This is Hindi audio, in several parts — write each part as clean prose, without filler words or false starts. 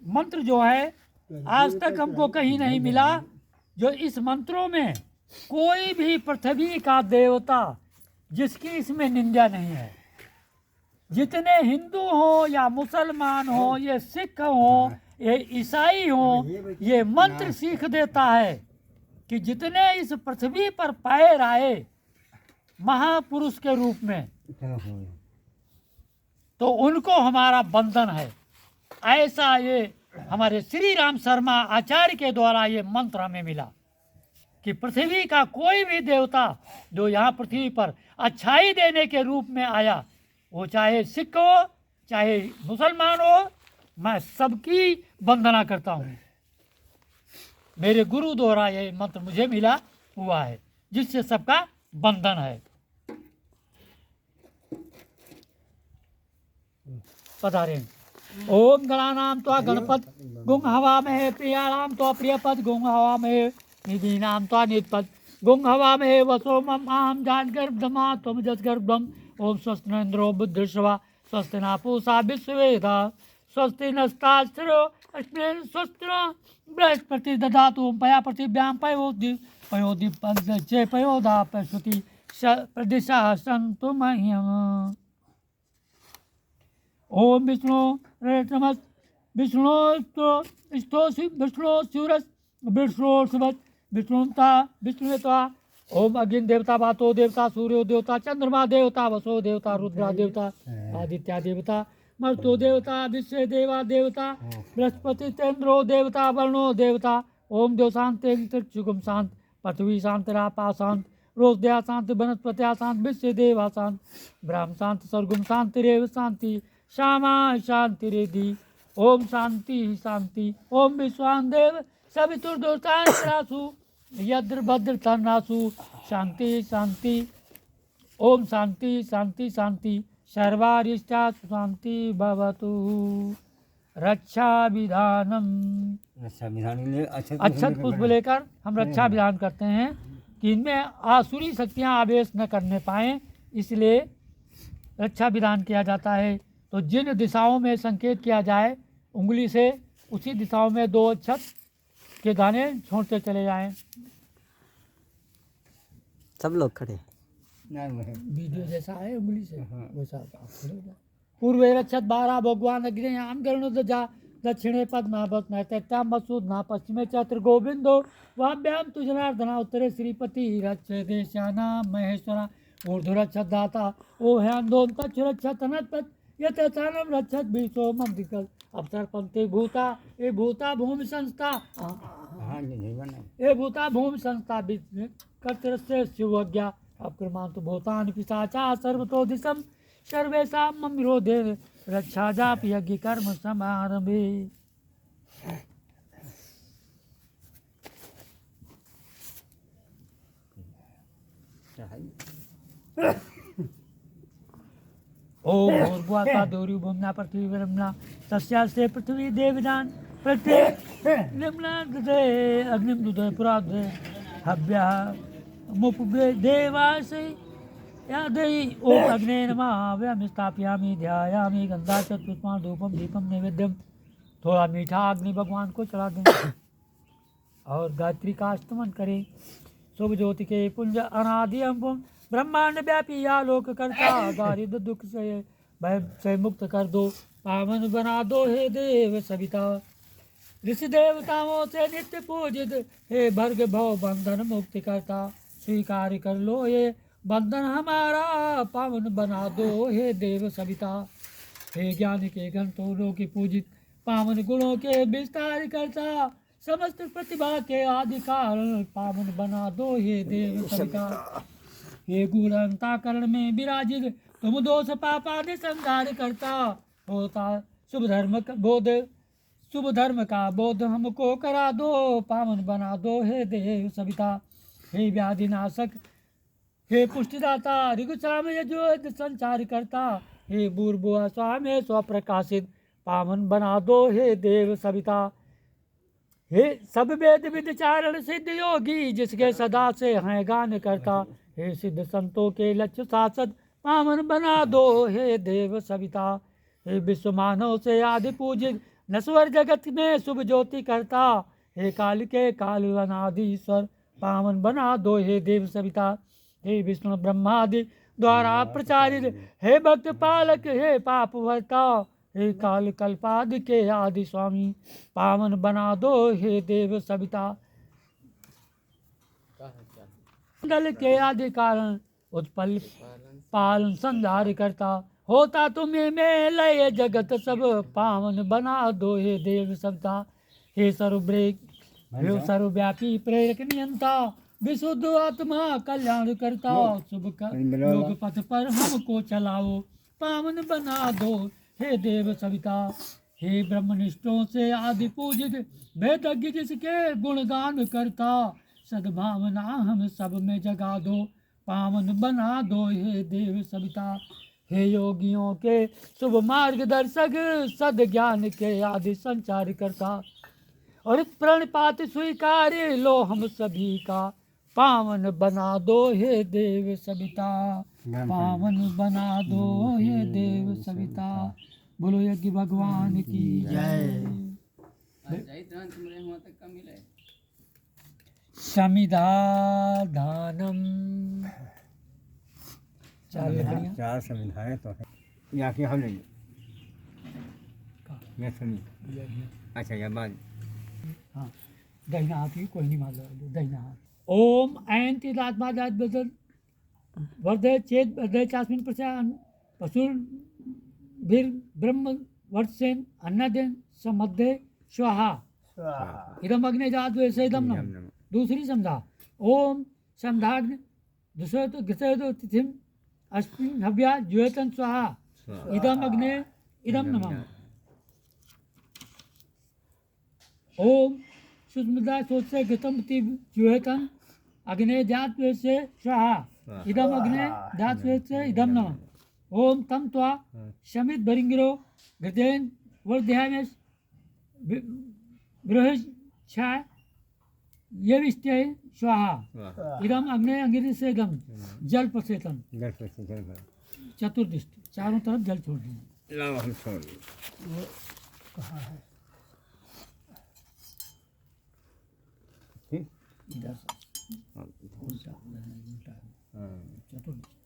मंत्र जो है आज तक हमको कहीं नहीं मिला जो इस मंत्रों में कोई भी पृथ्वी का देवता जिसकी इसमें निंदा नहीं है। जितने हिंदू हो या मुसलमान हो, ये सिख हो, ये ईसाई हो, ये मंत्र सीख देता है कि जितने इस पृथ्वी पर पैर आए महापुरुष के रूप में, तो उनको हमारा बंधन है। ऐसा ये हमारे श्री राम शर्मा आचार्य के द्वारा ये मंत्र हमें मिला कि पृथ्वी का कोई भी देवता जो यहाँ पृथ्वी पर अच्छाई देने के रूप में आया, वो चाहे सिख हो चाहे मुसलमान हो, मैं सबकी वंदना करता हूँ। मेरे गुरु द्वारा ये मंत्र मुझे मिला हुआ है जिससे सबका बंधन है। पधारें। ओम गणानाम त्वा गणपत गुंग हवा में प्रियाणाम त्वा प्रियपद गुंग हवा में निधीनाम त्वा निधपद गुंग हवा में वसो मम आम जान गर्भमा त्वम जस गर्भम। ओम स्वस्ति न इंद्रो बुद्धिर्षवा स्वस्ति न पूषा विश्ववेदा स्वस्ति नस्तास्त्रो अस्मिन् स्वस्ति न बृहस्पति दधातु पया पृथिव्यां पयोदि पंच पयोदा प्रसुति प्रदिशा सन्तु मह्यम्। ओम विष्णु नमः विष्णु स्तोषि विष्णु सूरज विष्णु सुभज विष्णुता विष्णुता। ओम अग्नि देवता वातो देवता सूर्यो देवता चंद्रमा देवता वसो देवता रुद्रा देवता आदित्य देवता मरुतो देवता विश्व देवा देवता बृहस्पति चंद्रो देवता वर्णो देवता। ओम देव शांति त्रिचुगम शांत पृथ्वी शांत रापा शांत रोजदया शांति वनस्पत्या शांत विश्व देवा शांत ब्रह्म शांत सर्गुम शांति रेव शांति श्यामा शांति रेधि। ओम शांति शांति। ओम विश्वादेव सवितुर्दोषासु यद्र भद्र तन्नासु शांति शांति। ओम शांति शांति शांति। सर्वारिष्टा शांति भवतु। रक्षा विधानम। रक्षा विधान के लिए अक्षत पुष्प लेकर हम रक्षा विधान करते हैं कि इनमें आसुरी शक्तियां आवेश न करने पाएं, इसलिए रक्षा विधान किया जाता है। तो जिन दिशाओं में संकेत किया जाए उंगली से उसी दिशाओं में 2 अक्षत के दाने छोड़ते चले जाएं। सब लोग खड़े वीडियो जैसा है उंगली से वैसा पूर्व रक्षत 12 भगवान अग्नियाम गरुणोदजा दक्षिणे पद्मावत तैत्याम मसूद ना पश्चिमे चत्र गोविंदो वाभ्याम तुजनार्दना उत्तरे श्रीपति रक्ष देशानाम महेश्वरा ऊर्ध्वरक्षत दाता ओ ह्यांदोम तच्छरक्षत अनत्पत यथानम रक्षत बीसो मंदिकल अवसर पंथे भूता ये भूता भूमि संस्था ये भूता भूमि संस्था कर्तृस्य शिवज्ञा अक्रमांत भूतानि पिशाचा सर्वतो दिशम सर्वेषां मम विरोधे रक्षा जाप यज्ञ कर्म समारंभे। ओम भूर्भुवः स्वः द्यौर्यो भुवना पृथ्वी विरमणा तस्यास्ते पृथ्वी देवदान प्रतिनिम्ना दुधे अग्निम दुधे पुरा दुधे हव्यः मुपवे देवासि यादयि। ओम अग्ने नमः हव्यं स्थापयामि ध्यायामि गंधाक्षत पुष्पाणि धूपम दीपम नैवेद्यम। थोड़ा मीठा अग्नि भगवान को चढ़ा दें और गायत्री का स्तमन करें। शुभ ज्योति के पुंज अनादि हम ब्रह्मांड व्यापी आलोक करता दारिद्र दुख से भय से मुक्त कर दो पावन बना दो हे देव सविता। ऋषि देवताओं से नित्य पूजित हे भर्ग भव बंधन मुक्ति करता स्वीकार कर लो ये बंधन हमारा पावन बना दो हे देव सविता। हे ज्ञान के घंटों की पूजित पावन गुणों के विस्तार करता समस्त प्रतिभा के आदि कारण पावन बना दो हे देव सविता। हे गुण अंताकरण में विराजित तुम दोष पापादि संहार करता होता शुभ धर्म का बोध शुभ धर्म का बोध हमको करा दो पावन बना दो हे देव सविता। हे व्याधि नाशक हे पुष्टिदाता ऋगुसाम यजुर्वेद संचार करता हे भूर्भुवः स्वः स्वप्रकाशित पावन बना दो हे देव सविता। हे सब वेद विचारण सिद्ध योगी जिसके सदा से हैं गान करता हे सिद्ध संतों के लक्ष्य शासक पावन बना दो हे देव सविता। हे विश्व मानव से आदि पूजित नश्वर जगत में शुभ ज्योति करता, हे काल के काल अनादीश्वर पावन बना दो हे देव सविता, हे विष्णु ब्रह्मादि द्वारा प्रचारित, हे भक्त पालक हे पाप भरता, हे काल कल्पादि के आदि स्वामी पावन बना दो हे देव सविता। मंगल के आदि कारण उत्पल पालन संहार करता, होता तुम्हें में लय जगत सब पावन बना दो हे देव सविता, हे सर्वव्यापी प्रेरक नियंता विशुद्ध आत्मा कल्याण करता, शुभ योग पथ पर हमको चलाओ पावन बना दो हे देव सविता, हे ब्रह्मनिष्ठों से आदि पूजित वेदज्ञ जिसके गुणगान करता, सद्भावना हम सब में जगा दो पावन बना दो हे देव सविता, हे योगियों के शुभ मार्गदर्शक सद ज्ञान के आदि संचार करता, और प्रणपात स्वीकार लो हम सभी का पावन बना दो हे देव सविता, पावन बना दो हे देव सविता। बोलो यज्ञ भगवान की जय। समिधा दानम, चार संविधाएं तो है यहाँ की हम नहीं मैं सुनी। अच्छा या बाद हाँ दहिना हाथ ही कोई नहीं मान लो, दहिना हाथ। ओम ऐंति दात्मादात बदल वर्धय चेत वर्धय चास्मिन प्रचार पशुर भीर ब्रह्म वर्षेन अन्नदेन समध्य स्वाहा, इदम अग्नि जात वैसे इदम नम। दूसरी समझा, ओम समधाग्न दुसरो घृतो तिथिम अस्मिन हव्या ज्योतन स्वाहा, इदम अग्ने इदम नमः। ओम सुस्मदा सोत्से घृतम ति ज्योतन अग्ने जात वैसे स्वाहा, इदम अग्ने जात वैसे इदम नमः। ओम तम त्वा शमित भरिंगिरो घृतेन वर्ध्यामेश बृहच्छाय ये विष्टय स्वाहा, इदम अग्ने अंगिर से दम जल प्रसेतन। चतुर्दिष्ट चारों तरफ जल छोड़ दें। कहाँ है इधर चतुर्दिष्ट।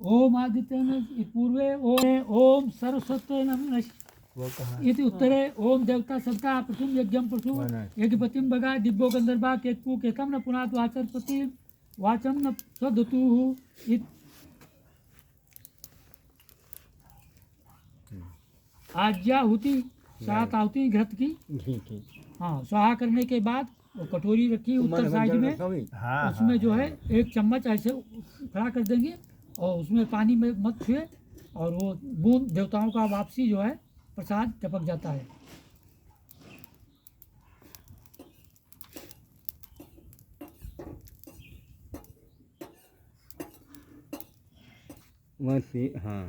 ओम आदित्य पूर्वे ओम सरस्वती नमः इति उत्तरे ओम देवता सप्ता प्रथम यज्ञम पशु यज्ञपतिम बगा दिव्यो गंधर्वा केतु केतम न पुनात वाचस्पति वाचम न सदतु। आज्याहुति 7 आहुति घृत की। हाँ स्वाहा करने के बाद वो कटोरी रखी उत्तर साइड में, उसमें जो है 1 चम्मच ऐसे खड़ा कर देंगे और उसमें पानी में मत छुए और वो बूंद देवताओं का वापसी जो है प्रसाद टपक जाता है। हाँ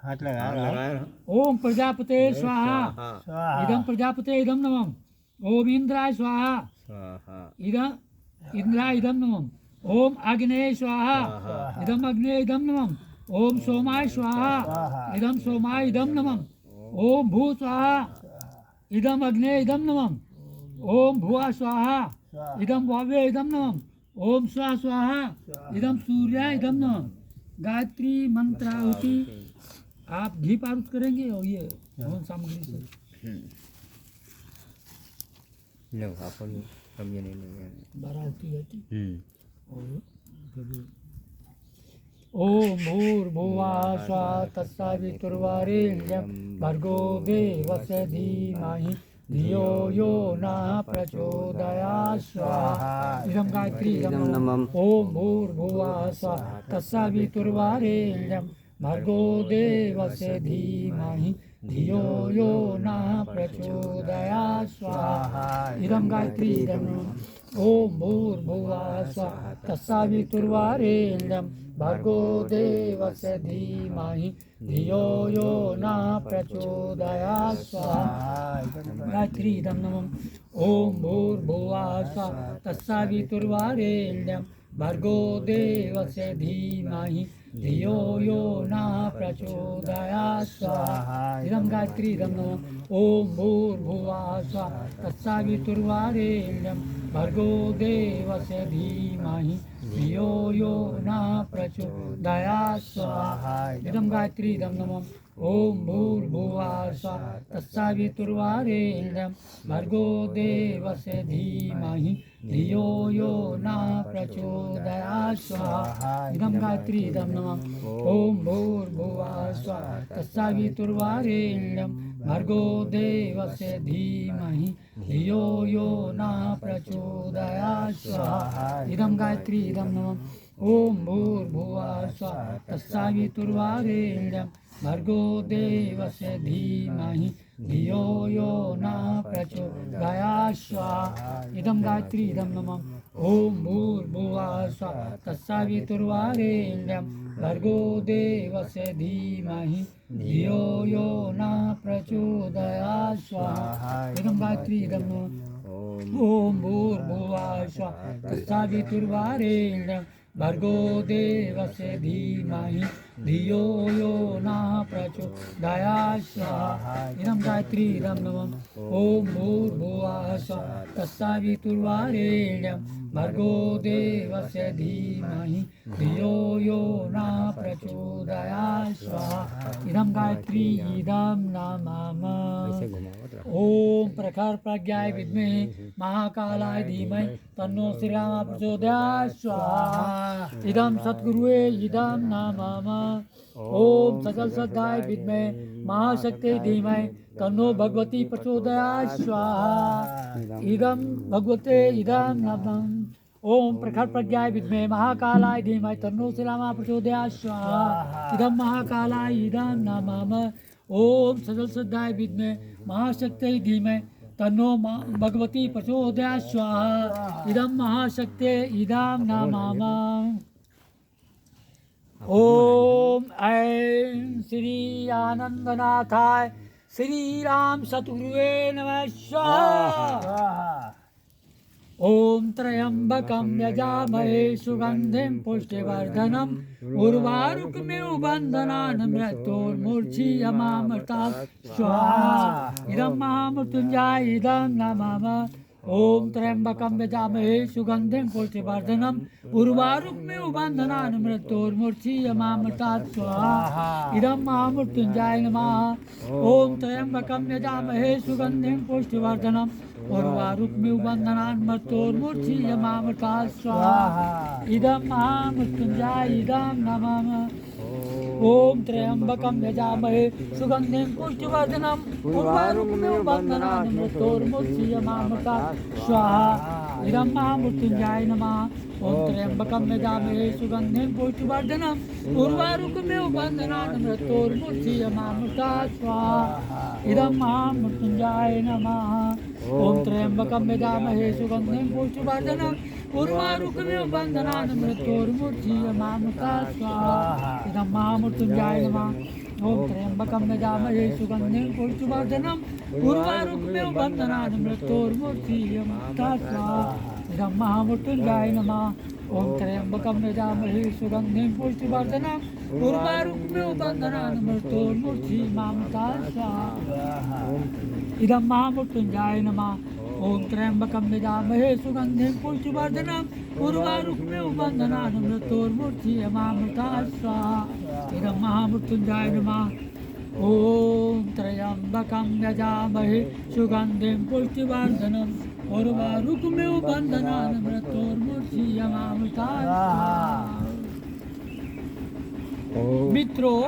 हाथ लगा। ओम प्रजापते स्वाहा, इदम प्रजापते इदम नमः। ओम इंद्राय स्वाहा, इदम इंद्राय इदम नमः। ओम अग्ने स्वाहा, इदम अग्ने इदम नमः। ओम सोमाय स्वाहा, इदम सोमाय इदम नमः। ओम भू स्वाहा, इदम अग्ने इदम नमः। ओम भुआ स्वाहा, इदम वावे इदम नमः। ओम स्वा स्वाहा, इदम सूर्याय इदम नमः। गायत्री मंत्राहुति आप घी पारुत करेंगे और ये हवन सामग्री से लो अपन समझे नहीं 12 होती रहती। ओम भूर्भुवः स्वः तत्सवितुर्वरेण्यं भर्गो देवस्य धीमहि धियो यो नः प्रचोदयात् स्वाहा। इदं गायत्री इदं नमः। ओम भूर्भुवः स्वः तत्सवितुर्वरेण्यं भर्गो देवस्य धीमहि धियो यो नः प्रचोदयात् स्वाहा। इदं गायत्री इदं नमः। ओम भूर्भुवः स्वः तत्सवितुर्वरेण्यं भर्गो देवस्य धीमहि धियो यो नः प्रचोदयात् स्वाहा। गायत्री इदं नमः। ओम भूर्भुवः स्वः तत्सवितुर्वरेण्यं भर्गो देवस्य धीमहि धियो यो न प्रचोदयात् स्वाहा। इदं गायत्री इदं नमः। ओम भूर्भुवः स्वः तत्सवितुर्वरेण्यं भर्गो देवस्य धीमहि धियो यो न प्रचोदयात् स्वाहा। इदं गायत्री इदं नमः। ओम भूर्भुवः स्वः तत्सवितुर्वरेण्यं भर्गो देवस्य धीमहि धियो यो न प्रचोदयात् स्वाहा। इदं गायत्री इदं नमः। ओम भूर्भुवः स्वः तत्सवितुर्वरेण्यं भर्गो देवस्य धीमहि धियो यो न प्रचोदयात् स्वाहा। इदं गायत्री इदं नमः। ओम भूर्भुवः स्वः तत्सवितुर्वरेण्यं भर्गो देवस्य धीमहि धियो यो न प्रचोदयात् स्वाहा। इदं गायत्री इदं नमः। ओम भूर्भुवः स्वः तत्सवितुर्वरेण्यं भर्गो देवस्य धीमहि धियो यो न प्रचोदयात् स्वाहा। इदं गायत्री इदं नमः। ओम भूर्भुवः स्वः तत्सवितुर्वरेण्यं भर्गो देवस्य धीमहि धियो यो न प्रचोदयात् स्वाहा। इदं गायत्री इदं नमः। ओम भूर्भुवः स्वः तत्सवितुर्वरेण्यं भर्गो देवस्य धीमहि धियो यो न प्रचोदयात् स्वाहा। इदं गायत्री इदं नमः। ओम प्रखर प्रज्ञाय विद्महे महाकालाय धीमहि तन्नो श्रीरामः प्रचोदयात् स्वाहा। इदं सद्गुरुवे इदं नमः। ओम सकल श्रद्धाय विद्महे महाशक्ति धीमहि तन्नो भगवती प्रचोदयात् स्वाहा। इदं भगवते इदं नमः। ओम प्रखर प्रज्ञाय विद्महे महाकालाय धीमहि तन्नो श्रीरामः प्रचोदयात् स्वाहा। इदं महाकालाय इदं नमः। ओम सकल श्रद्धाय विद्महे महाशक्ति धीमहि तन्नो भगवती प्रचोदयात् स्वाहा। इदं महाशक्ति इदं नमः। ओम ऐं श्री आनंदनाथाय श्री राम सतगुरुवे नमः स्वाहा। ओम त्र्यंबकं यजामहे सुगंधिं पुष्टिवर्धनम् उर्वारुकमिव बन्धनान् मृत्योर्मुक्षीयमामृतात् स्वाहा। इदं महामृत्युञ्जय इदं नमः। ओम त्र्यंबकं यजामहे सुगंधिं पुष्टिवर्धनम् उर्वारुकमिव बन्धनान् मृत्योर्मुक्षीयमामृतात् स्वाहा। इदं महामृत्युञ्जय नमः। ओम त्र्यंबकं यजामहे सुगंधिं पुष्टिवर्धनम् उर्वारुकमिव बन्धनान् मृत्योर्मुक्षीयमामृतात् स्वाहा। इदं महामृत्युञ्जय इदं नमः। ओम त्र्यंबकं यजामहे सुगंधिं पुष्टिवर्धनम् उर्वारुकमिव बन्धनान् मृत्योर्मुक्षीयमामृतात् स्वाहा। इदं महामृत्युञ्जय नमः। ओम त्र्यंबकं यजामहे सुगंधिं पुष्टिवर्धनम् उर्वारुकमिव बन्धनान् मृत्योर्मुक्षीयमामृतात् स्वाहा। इदं महामृत्युञ्जय नमः। ओम त्र्यंबकं यजामहे सुगंधिं पुष्टिवर्धनम् उर्वारुकमिव बन्धनान् मृत्योर्मुक्षीयमामृतात् स्वाहा। इदं महामृत्युञ्जय नमः। ओम त्र्यंबकं यजामहे सुगंधिं पुष्टिवर्धनम् उर्वारुकमिव बन्धनान् मृत्योर्मुक्षीयमामृतात् स्वाहा। इदं महामृत्युञ्जय नमः। ओम त्र्यंबकं यजामहे सुगंधिं पुष्टिवर्धनम् उर्वारुकमिव बन्धनान् मृत्योर्मुक्षीयमामृतात् स्वाहा। इदं महामृत्युञ्जय नमः। ओम त्र्यंबकं यजामहे सुगंधिं पुष्टिवर्धनम् उर्वारुकमिव बन्धनान् मृत्योर्मुक्षीयमामृतात् स्वाहा। इदं महामृत्युञ्जय नमः। ओम त्र्यंबकं यजामहे सुगंधिं पुष्टिवर्धनम् उर्वारुकमिव बन्धनान् मृत्योर्मुक्षीयमामृतात् स्वाहा। मित्रों,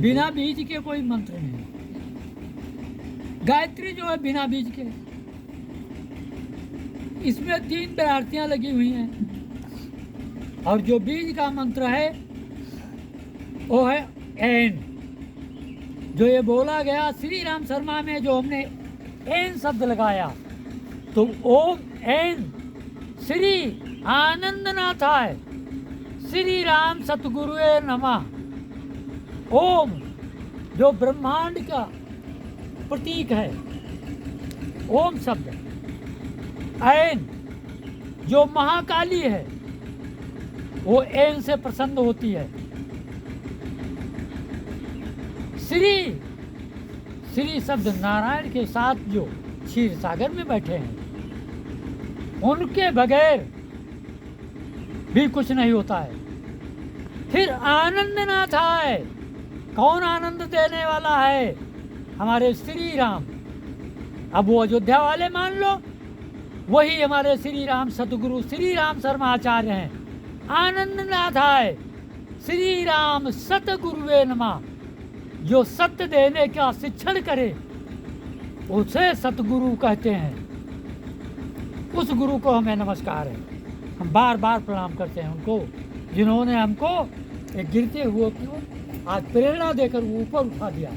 बिना बीज के कोई मंत्र नहीं। गायत्री जो है बिना बीज के, इसमें 3 प्रयार्थियां लगी हुई हैं और जो बीज का मंत्र है वो है एन। जो ये बोला गया श्री राम शर्मा में जो हमने एन शब्द लगाया तो ओम एन श्री आनंदनाथाय श्री राम सतगुरुवे नमः। ओम जो ब्रह्मांड का प्रतीक है ओम शब्द। ऐन जो महाकाली है वो ऐन से प्रसन्न होती है। श्री श्री शब्द नारायण के साथ जो क्षीर सागर में बैठे हैं, उनके बगैर भी कुछ नहीं होता है। फिर आनंद नाथ आए। कौन आनंद देने वाला है? हमारे श्री राम। अब वो अयोध्या वाले मान लो, वही हमारे श्री राम सतगुरु श्री राम शर्मा आचार्य हैं। आनंद नाथ आए। श्री राम सतगुरुवे नमः। जो सत्य देने का शिक्षण करे उसे सतगुरु कहते हैं। उस गुरु को हमें नमस्कार है। हम बार बार प्रणाम करते हैं उनको, जिन्होंने हमको एक गिरते हुए को आज प्रेरणा देकर ऊपर उठा दिया।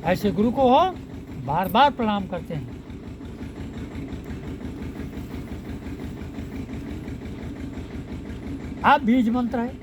ऐसे गुरु को हो बार बार प्रणाम करते हैं। अब बीज मंत्र है।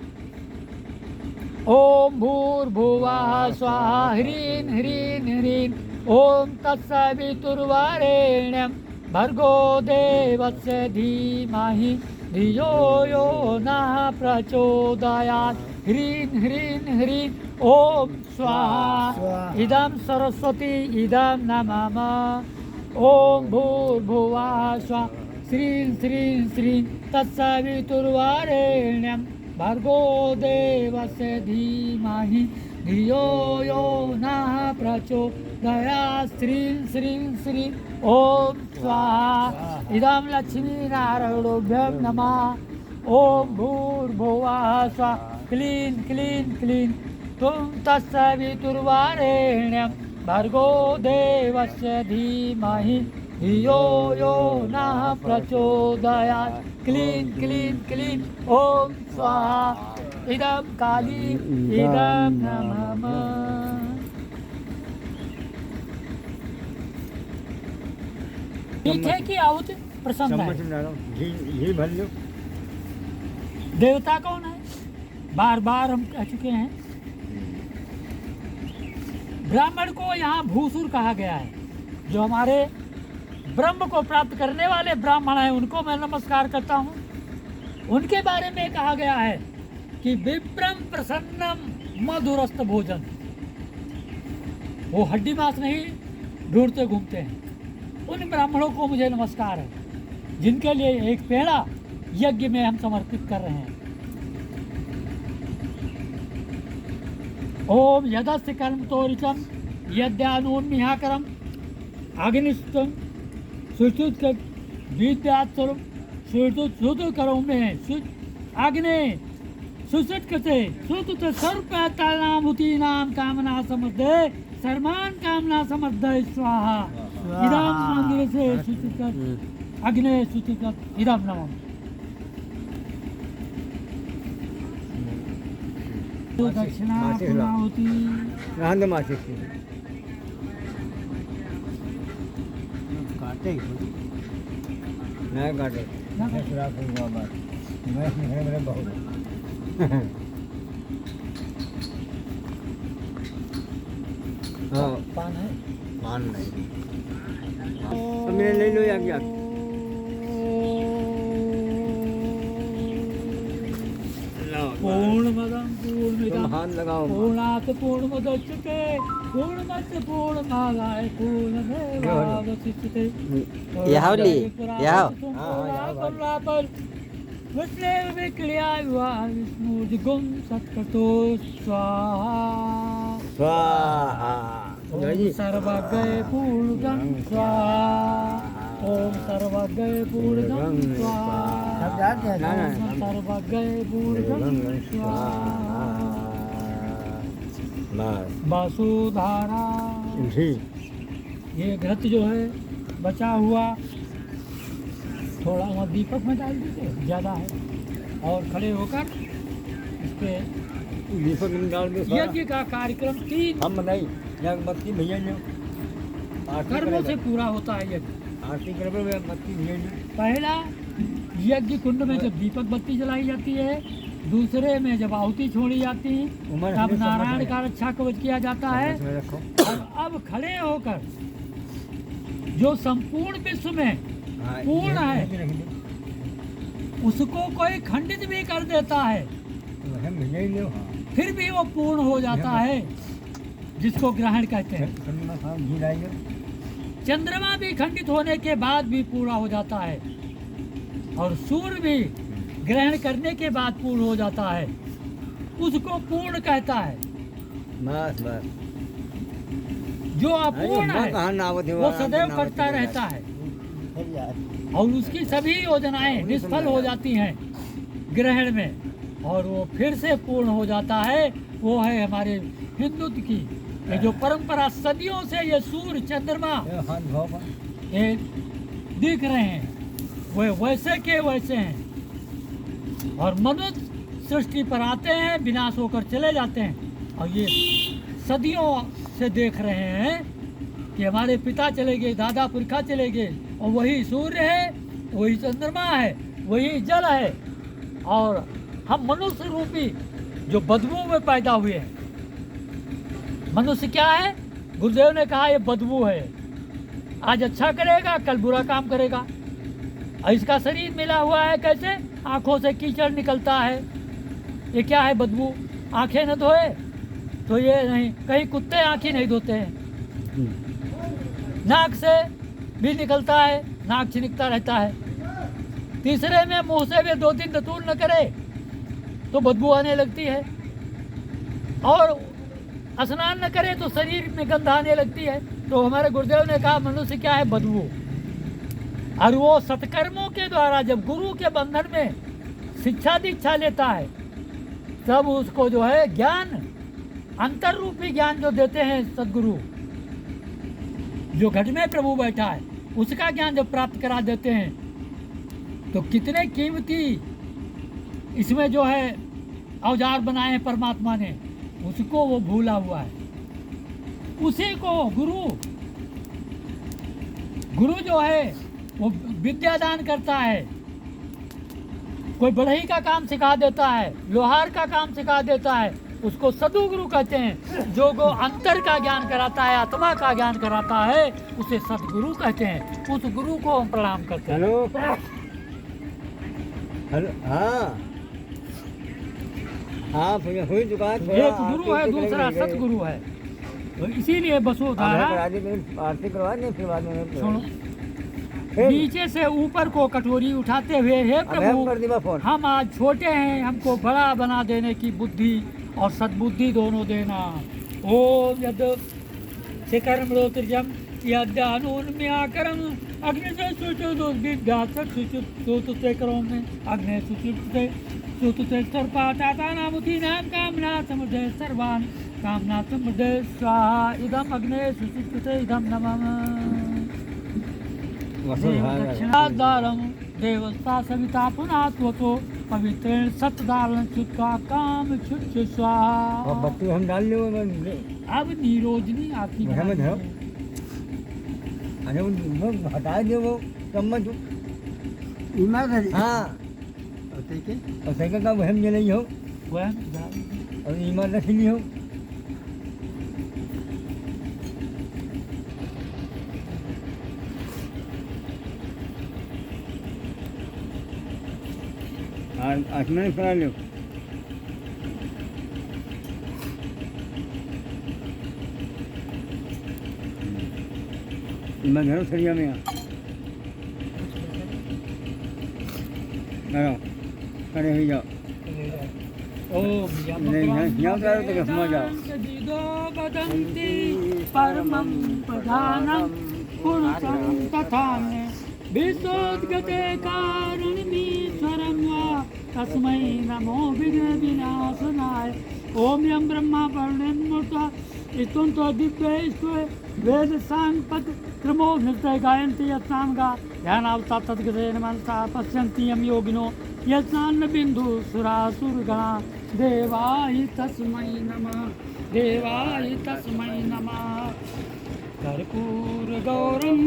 ओम भूर्भुवः स्वाहा ह्रीं ह्रीं ह्रीं ओम तत्सवितुर्वरेण्यं भर्गो देवस्य धीमहि धियो यो नः प्रचोदयात् ह्रीं ह्रीं ह्रीं ओम स्वाहा इदं सरस्वती इदं नमः। ओम भूर्भुवः स्वाहा श्रीं श्रीं श्रीं तत्सवितुर्वरेण्यं भर्गो देवस्य धीमहि धियो यो नः प्रचोदयात् श्रीं श्रीं श्रीं ओम स्वाहा इदं लक्ष्मीनारायणाभ्यो नमः। ओम भूर्भुवः स्वाहा क्लीं क्लीं क्लीं तुम तत्सवितुर्वरेण्यं भर्गो देवस्य धीमहि धियो यो नः प्रचोदयात् क्लीं क्लीं क्लीं ओम स्वाहा इदं काली इदं नमः। मीठे की आहुति प्रसन्न है। घी भर लो। देवता कौन है? बार बार हम कह चुके हैं। ब्राह्मण को यहाँ भूसुर कहा गया है। जो हमारे ब्रह्म को प्राप्त करने वाले ब्राह्मण हैं, उनको मैं नमस्कार करता हूँ। उनके बारे में कहा गया है कि विप्रम प्रसन्नम मधुरस्त भोजन। वो हड्डी मांस नहीं ढूंढते घूमते हैं। उन ब्राह्मणों को मुझे नमस्कार है, जिनके लिए एक पेड़ा यज्ञ में हम समर्पित कर रहे हैं। ओम यदस्य कर्म तोरिचम यद्यानोन्मिहाकरम अग्निष्टम सुष्टुत विद्यात्सरम सुष्टुत करो में अग्नि सुसट कते सुत सर्वतानामुति नाम कामना समर्दे सर्वान कामना समर्दय स्वाहा इदं मंदिर से सुचित अग्नि सुचित इदं नमः। दक्षिणा पूर्णाहुति रांद मासी काटे नहीं काटे मैं मेरे बहुत हाँ पान है। पान नहीं मेरे ले लो या क्या पूर्णमदं पूर्णमिदं हाथ लगाओ पूर्णात् पूर्णमुदच्यते पूर्णस्य पूर्णमादाय पूर्णमेवावशिष्यते। यावली याव पर विष्णु विक्रिया विष्णुर्गुं सत्कर्तो स्वाहा स्वाहा ओम सर्वज्ञ पूर्णं स्वाहा ओम सर्वज्ञ पूर्णं स्वाहा ओम सर्वज्ञ पूर्णं स्वाहा। वसुधारा ये घृत जो है बचा हुआ थोड़ा वहाँ दीपक में डाल दीजिए, ज़्यादा है, और खड़े होकर इस पे दीपक में डाल दो। यज्ञ का कार्यक्रम 3 हम नहीं बत्ती भैया जो कर्मों से पूरा होता है यज्ञ। आरती करवे बत्ती भैया जो पहला यज्ञ कुंड में जब दीपक बत्ती जलाई जाती है, दूसरे में जब आहुति छोड़ी जाती है, तब नारायण का रक्षा कवच किया जाता है। और अब खड़े होकर जो संपूर्ण विश्व में पूर्ण है उसको कोई खंडित भी कर देता है वह मिले ही लो हाँ फिर भी वो पूर्ण हो जाता है, जिसको ग्रहण कहते हैं। चंद्रमा साहब घी लाइए चंद्रमा भी खंडित होने के बाद भी पूरा हो जाता है और सूर्य भी ग्रहण करने के बाद पूर्ण हो जाता है, उसको पूर्ण कहता है। बस बस जो अपूर्ण है वो सदैव कटता रहता है और उसकी सभी योजनाएं निष्फल हो जाती हैं ग्रहण में, और वो फिर से पूर्ण हो जाता है। वो है हमारे हिंदुत्व की ये जो परंपरा, सदियों से ये सूर्य चंद्रमा ये दिख रहे हैं, वे वैसे के वैसे हैं और मनुष्य सृष्टि पर आते हैं, विनाश होकर चले जाते हैं। और ये सदियों से देख रहे हैं कि हमारे पिता चले गए, दादा पुरखा चले गए, और वही सूर्य है, वही चंद्रमा है, वही जल है, और हम मनुष्य रूपी जो बदबू में पैदा हुए हैं। मनुष्य क्या है? गुरुदेव ने कहा ये बदबू है, आज अच्छा करेगा कल बुरा काम करेगा। और इसका शरीर मिला हुआ है कैसे? आंखों से कीचड़ निकलता है, ये क्या है? बदबू। आंखें न धोए तो ये नहीं, कहीं कुत्ते आंखें नहीं धोते हैं। नाक से भी निकलता है, नाक छिनकता रहता है। तीसरे में मुंह से भी 2 दिन दतूर न करे तो बदबू आने लगती है, और स्नान न करे तो शरीर में गंध आने लगती है। तो हमारे गुरुदेव ने कहा मनुष्य क्या है? बदबू। और वो सत्कर्मों के द्वारा जब गुरु के बंधन में शिक्षा दीक्षा लेता है तब उसको जो है ज्ञान, अंतर रूपी ज्ञान जो देते हैं सदगुरु, जो घट में प्रभु बैठा है उसका ज्ञान जब प्राप्त करा देते हैं तो कितने कीमती इसमें जो है औजार बनाए हैं परमात्मा ने, उसको वो भूला हुआ है। उसी को गुरु जो है वो विद्या दान करता है, कोई बढ़ई का काम सिखा देता है, लोहार का काम सिखा देता है, उसको सदगुरु कहते हैं। जो को अंतर का ज्ञान कराता है, आत्मा का ज्ञान कराता है, उसे सदगुरु कहते हैं। उस गुरु को हम प्रणाम करते हैं। हेलो हेलो हाँ हाँ हुई दुकान। एक गुरु है, दूसरा सतगुरु है, तो इसीलिए वसुधारा। आरती करवा दें फिर बाद में सुनो, नीचे से ऊपर को कटोरी उठाते हुए, हे प्रभु हम आज छोटे हैं, हमको बड़ा बना देने की बुद्धि और सद्बुद्धि दोनों देना। ओम यद शिखरम रोत्रजम यद्यानुन्म्याकरम अग्नि से सुचुदुर्विद्यासक सुचुते करोम में अग्नि सुचुते सर्पाताता नामुखी नाम कामना समुदय सर्वान कामना समुदय स्वाहा इदम अग्ने सुचुते इदम नमः। दक्षिणादारम देवस्ता सविता पुनः त्वतो पवित्रेण सतदारण शुद्धा काम शुद्ध स्वाहा। बत्ती हम डाल लो अब नीरोजनी आपकी अरे वो हटा दे वो चम्मच ईमानदारी। हाँ और साइकिल का वहम जे नहीं हो और ईमानदारी नहीं हो। आसमान करा लो। मैं घर सरिया में आओ खड़े हो जाओ। यहाँ करो तो कसमा जाओ। परमं प्रधानं पुरुषं तथान्य विशोद्गते कारणमीश्वरं वा तस्मै नमो विघ्न विनाशनाय। ओम यं ब्रह्मा वर्णन्मूर्ता स्तुन्तो दिव्य वेद सांग पद क्रमो नृत्य गायन्ति यत्सांगा ध्यानावता तद्गतेन मनसा पश्यन्ति यं योगिनो यत्नान्न बिन्दु सुरासुरगणा। देवाय तस्मै नमः, देवाय तस्मै नमः। कर्पूरगौरं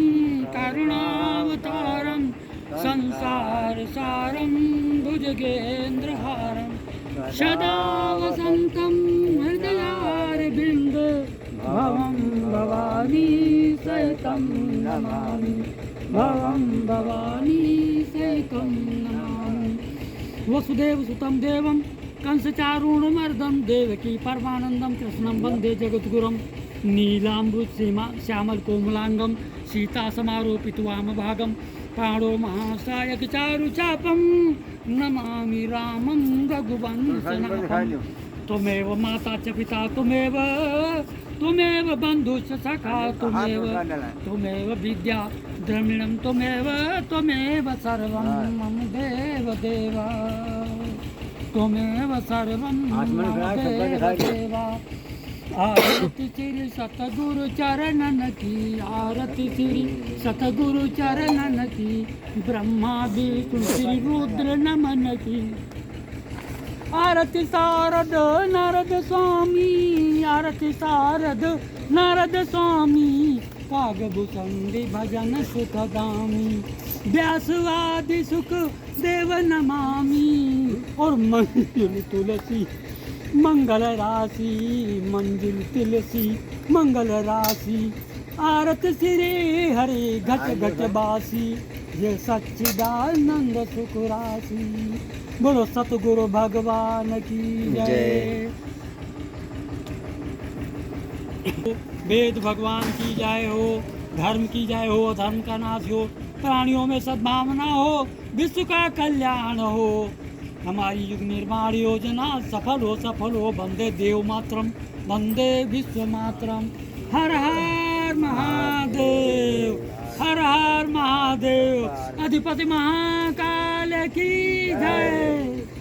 करुणावतारं संसारसारं भुजगेन्द्रहारं सदा वसन्तं हृदयारविन्दे भवं भवानी सहितं नमामि, भवं भवानी सहितं नमामि। वसुदेव सुतं देवं कंसचारूणमर्दं देवकी परमानंदं कृष्णं वन्दे जगद्गुरुं नीलाम्बुज श्यामल कोमलांगं सीता समारोपित वामभागं पाणो महासायक चारु चापं नमामि रामं रघुवंशनाथं त्वमेव माता च पिता त्वमेव बन्धुश्च सखा त्वमेव विद्या द्रविणं त्वमेव सर्वं मम देव त्वमेव सर्वं मम देव आरती श्री सतगुरु चरणन की आरती श्री सतगुरु चरणन की ब्रह्मा विष्णु श्री रुद्र नमन की आरती शारद नारद स्वामी आरती शारद नारद स्वामी कागभूषणी भजन सुखदामी व्यासवादि सुख देव नमामि और मंजुल तुलसी मंगल राशि मंजुल तुलसी मंगल राशि आरत श्री हरे घट घट बासी ये सच्चिदानंद सुख राशि बोलो सतगुरु भगवान की जय वेद भगवान की जय हो धर्म की जय हो धर्म का नाश हो प्राणियों में सद्भावना हो विश्व का कल्याण हो हमारी युग निर्माण योजना सफल हो वंदे देव मातरम वंदे विश्व मातरम हर हर महादेव हर हर महादेव अधिपति महाकाल की जय।